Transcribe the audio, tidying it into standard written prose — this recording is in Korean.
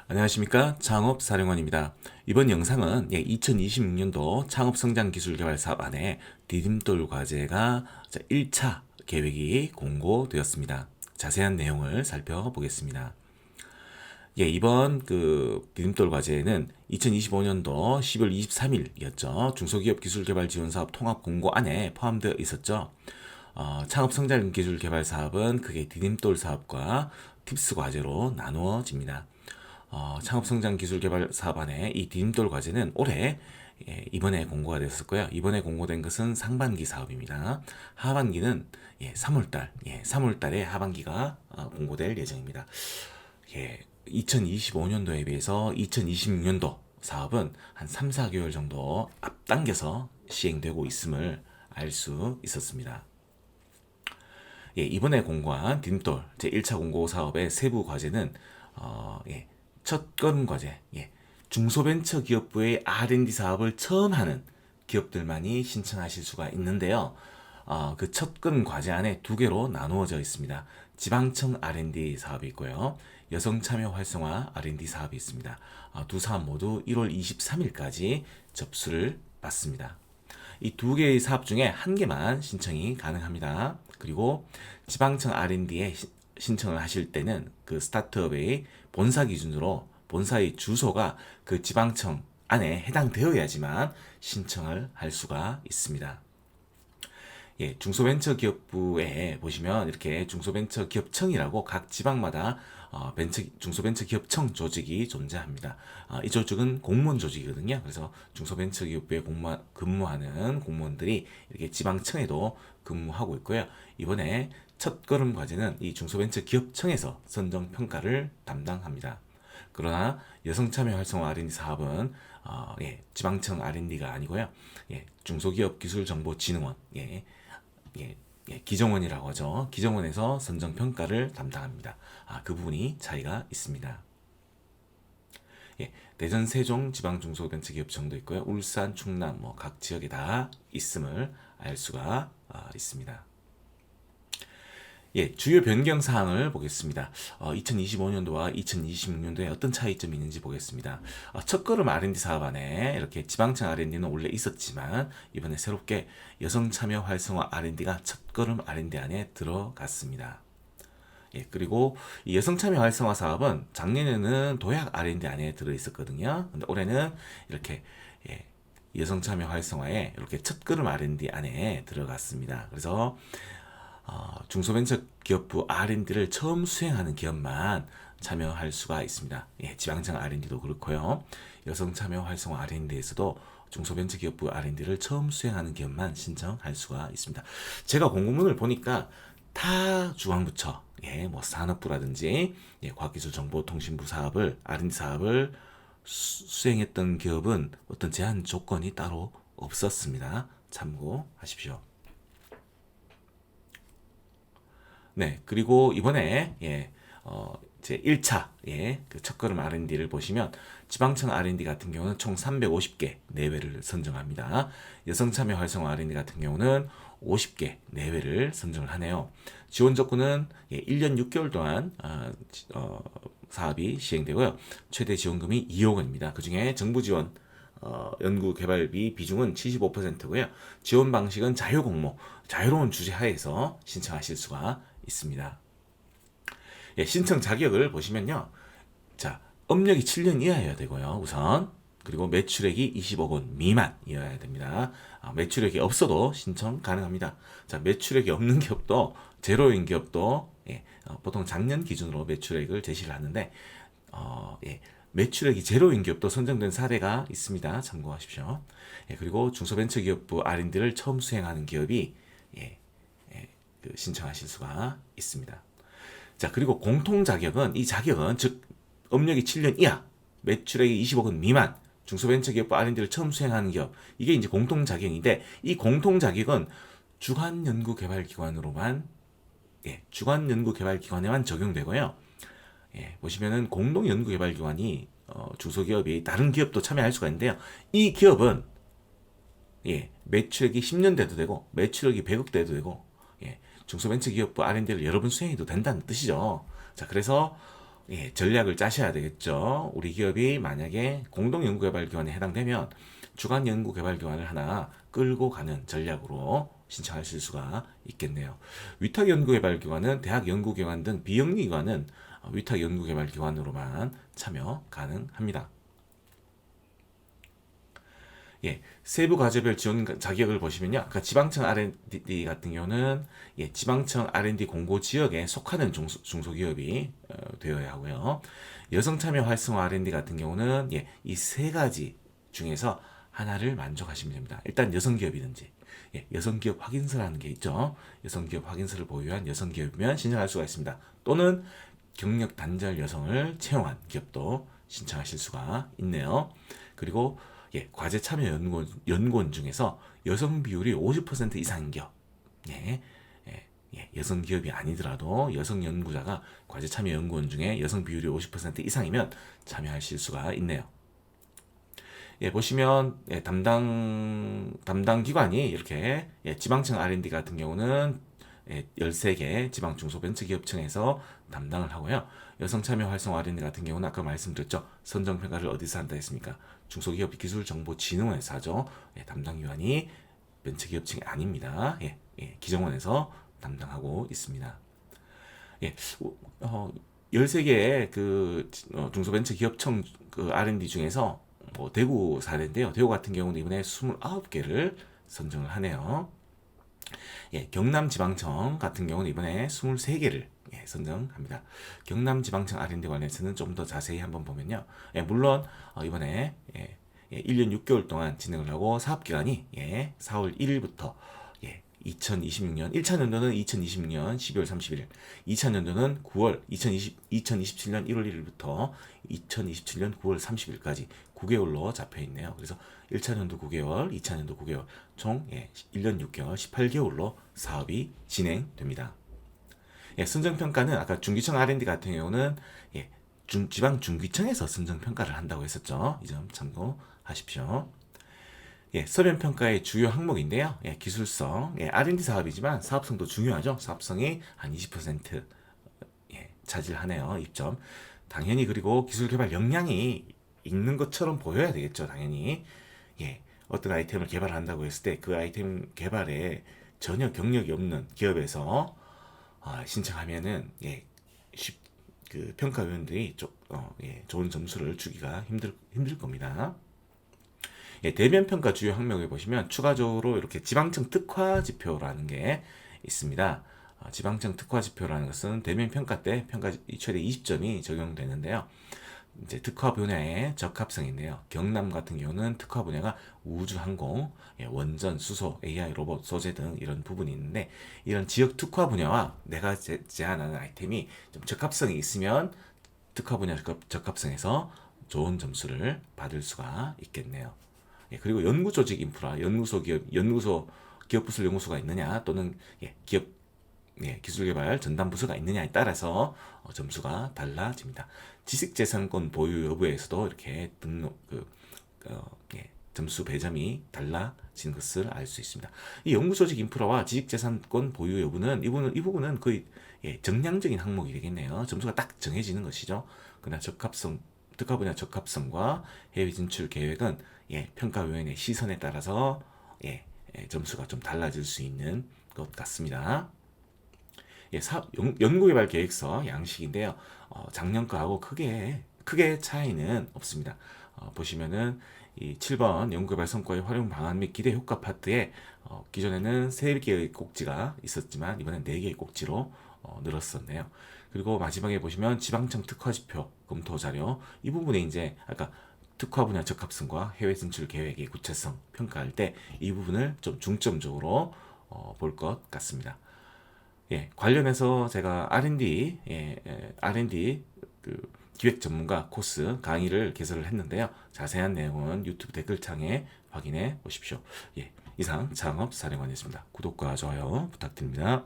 안녕하십니까, 창업사령원입니다. 이번 영상은 2026년도 창업성장기술개발사업 안에 디딤돌 과제가 1차 계획이 공고되었습니다. 자세한 내용을 살펴보겠습니다. 이번 디딤돌 과제는 2025년도 10월 23일이었죠. 중소기업 기술개발 지원사업 통합 공고안에 포함되어 있었죠. 창업성장기술개발사업은 크게 디딤돌 사업과 팁스 과제로 나누어집니다. 창업성장기술개발 사업 안에 이 디딤돌 과제는 올해 이번에 공고가 됐었고요. 이번에 공고된 것은 상반기 사업입니다. 하반기는 3월달, 3월달에 하반기가 공고될 예정입니다. 2025년도에 비해서 2026년도 사업은 한 3, 4개월 정도 앞당겨서 시행되고 있음을 알 수 있었습니다. 이번에 공고한 디딤돌 제1차 공고 사업의 세부 과제는 첫걸음 과제, 중소벤처기업부의 R&D 사업을 처음 하는 기업들만이 신청하실 수가 있는데요. 그 첫걸음 과제 안에 두 개로 나누어져 있습니다. 지방청 R&D 사업이 있고요. 여성참여 활성화 R&D 사업이 있습니다. 두 사업 모두 1월 23일까지 접수를 받습니다. 이 두 개의 사업 중에 한 개만 신청이 가능합니다. 그리고 지방청 R&D에 신청을 하실 때는 그 스타트업의 본사 기준으로 본사의 주소가 그 지방청 안에 해당되어야지만 신청을 할 수가 있습니다. 중소벤처기업부에 보시면 이렇게 중소벤처기업청이라고 각 지방마다 중소벤처기업청 조직이 존재합니다. 이 조직은 공무원 조직이거든요. 그래서 중소벤처기업부에 근무하는 공무원들이 이렇게 지방청에도 근무하고 있고요. 이번에 첫걸음 과제는 이 중소벤처기업청에서 선정평가를 담당합니다. 그러나 여성참여 활성화 R&D 사업은 지방청 R&D가 아니고요. 중소기업기술정보진흥원, 기정원이라고 하죠. 기정원에서 선정평가를 담당합니다. 그 부분이 차이가 있습니다. 대전, 세종 지방중소벤처기업청도 있고요. 울산, 충남 각 지역에 다 있음을 알 수가 있습니다. 주요 변경 사항을 보겠습니다. 2025년도와 2026년도에 어떤 차이점이 있는지 보겠습니다. 첫걸음 R&D 사업 안에 이렇게 지방청 R&D는 원래 있었지만 이번에 새롭게 여성 참여 활성화 R&D가 첫걸음 R&D 안에 들어갔습니다. 그리고 이 여성 참여 활성화 사업은 작년에는 도약 R&D 안에 들어 있었거든요. 근데 올해는 이렇게 여성 참여 활성화에 이렇게 첫걸음 R&D 안에 들어갔습니다. 그래서 중소벤처기업부 R&D를 처음 수행하는 기업만 참여할 수가 있습니다. 지방청 R&D도 그렇고요. 여성참여 활성화 R&D에서도 중소벤처기업부 R&D를 처음 수행하는 기업만 신청할 수가 있습니다. 제가 공고문을 보니까 타 중앙부처, 뭐 산업부라든지 과학기술정보통신부 사업을 R&D 사업을 수행했던 기업은 어떤 제한 조건이 따로 없었습니다. 참고하십시오. 네, 그리고 이번에 제 1차 그 첫걸음 R&D를 보시면 지방청 R&D 같은 경우는 총 350개 내외를 선정합니다. 여성참여 활성화 R&D 같은 경우는 50개 내외를 선정을 하네요. 지원 조건은 1년 6개월 동안 사업이 시행되고요. 최대 지원금이 2억 원입니다. 그 중에 정부 지원 연구개발비 비중은 75%고요. 지원 방식은 자유공모, 자유로운 주제 하에서 신청하실 수가 있습니다. 신청 자격을 보시면요. 자, 업력이 7년 이하여야 되고요. 우선. 그리고 매출액이 20억 원 미만이어야 됩니다. 매출액이 없어도 신청 가능합니다. 자, 매출액이 없는 기업도 제로인 기업도 보통 작년 기준으로 매출액을 제시를 하는데 매출액이 제로인 기업도 선정된 사례가 있습니다. 참고하십시오. 그리고 중소벤처기업부 R&D를 처음 수행하는 기업이 신청하실 수가 있습니다. 자, 그리고 공통 자격은 이 자격은 즉 업력이 7년 이하, 매출액이 20억 원 미만, 중소벤처기업부 R&D를 처음 수행하는 기업 이게 이제 공통 자격인데 이 공통 자격은 주관연구개발기관으로만 주관연구개발기관에만 적용되고요. 보시면은 공동연구개발기관이 중소기업이 다른 기업도 참여할 수가 있는데요. 이 기업은 매출액이 10년 돼도 되고 매출액이 100억 돼도 되고 중소벤처기업부 R&D를 여러 번 수행해도 된다는 뜻이죠. 자, 그래서 전략을 짜셔야 되겠죠. 우리 기업이 만약에 공동연구개발기관에 해당되면 주간연구개발기관을 하나 끌고 가는 전략으로 신청하실 수가 있겠네요. 위탁연구개발기관은 대학연구기관 등 비영리기관은 위탁연구개발기관으로만 참여 가능합니다. 세부 과제별 지원 자격을 보시면요. 아까 지방청 R&D 같은 경우는 지방청 R&D 공고 지역에 속하는 중소기업이 되어야 하고요. 여성 참여 활성화 R&D 같은 경우는 이 세 가지 중에서 하나를 만족하시면 됩니다. 일단 여성기업이든지 여성기업 확인서라는 게 있죠. 여성기업 확인서를 보유한 여성기업이면 신청할 수가 있습니다. 또는 경력 단절 여성을 채용한 기업도 신청하실 수가 있네요. 그리고 과제 참여 연구원 중에서 여성 비율이 50% 이상인 기업, 여성 기업이 아니더라도 여성 연구자가 과제 참여 연구원 중에 여성 비율이 50% 이상이면 참여하실 수가 있네요. 보시면 담당 기관이 이렇게 지방청 R&D 같은 경우는 13개 지방 중소벤처기업청에서 담당을 하고요. 여성 참여 활성화 R&D 같은 경우는 아까 말씀드렸죠. 선정평가를 어디서 한다 했습니까? 중소기업 기술정보진흥원에서 하죠. 담당 기관이 벤처기업청이 아닙니다. 기정원에서 담당하고 있습니다. 13개의 그 중소벤처기업청 그 R&D 중에서 대구 사례인데요. 대구 같은 경우는 이번에 29개를 선정을 하네요. 경남지방청 같은 경우는 이번에 23개를 선정합니다. 경남지방청 R&D 관련해서는 좀 더 자세히 한번 보면요. 물론 이번에 1년 6개월 동안 진행을 하고 사업기간이 4월 1일부터 2026년 1차 년도는 2026년 12월 30일, 2차 년도는 2027년 1월 1일부터 2027년 9월 30일까지 9개월로 잡혀 있네요. 그래서 1차 년도 9개월, 2차 년도 9개월, 총 1년 6개월, 18개월로 사업이 진행됩니다. 선정평가는 아까 중기청 R&D 같은 경우는 지방 중기청에서 선정평가를 한다고 했었죠. 이 점 참고하십시오. 서면평가의 주요 항목인데요. 기술성, R&D 사업이지만 사업성도 중요하죠. 사업성이 한 20% 차지하네요. 입점. 당연히 그리고 기술개발 역량이 있는 것처럼 보여야 되겠죠. 당연히. 어떤 아이템을 개발한다고 했을 때 그 아이템 개발에 전혀 경력이 없는 기업에서 신청하면은 그 평가위원들이 좋은 점수를 주기가 힘들 겁니다. 대면 평가 주요 항목을 보시면 추가적으로 이렇게 지방청 특화 지표라는 게 있습니다. 지방청 특화 지표라는 것은 대면 평가 때 평가 최대 20점이 적용되는데요. 이제 특화 분야의 적합성인데요. 경남 같은 경우는 특화 분야가 우주항공, 원전, 수소, AI, 로봇, 소재 등 이런 부분이 있는데 이런 지역 특화 분야와 내가 제안하는 아이템이 좀 적합성이 있으면 특화 분야 적합성에서 좋은 점수를 받을 수가 있겠네요. 그리고 연구 조직 인프라, 연구소 기업 부설 연구소가 있느냐 또는 기술개발 전담 부서가 있느냐에 따라서 점수가 달라집니다. 지식재산권 보유 여부에서도 이렇게 점수 배점이 달라진 것을 알 수 있습니다. 이 연구조직 인프라와 지식재산권 보유 여부는 이 부분은 거의 정량적인 항목이 되겠네요. 점수가 딱 정해지는 것이죠. 그러나 특화 분야 적합성과 해외 진출 계획은 평가위원회 시선에 따라서 점수가 좀 달라질 수 있는 것 같습니다. 연구개발 계획서 양식인데요. 작년 거하고 크게 차이는 없습니다. 보시면은 이 7번 연구개발 성과의 활용 방안 및 기대 효과 파트에 기존에는 3개의 꼭지가 있었지만 이번엔 4개의 꼭지로 늘었었네요. 그리고 마지막에 보시면 지방청 특화 지표 검토 자료 이 부분에 이제 아까 특화 분야 적합성과 해외 진출 계획의 구체성 평가할 때 이 부분을 좀 중점적으로 볼 것 같습니다. 관련해서 제가 R&D 그 기획 전문가 코스 강의를 개설을 했는데요. 자세한 내용은 유튜브 댓글창에 확인해 보십시오. 이상 창업사령관이었습니다. 구독과 좋아요 부탁드립니다.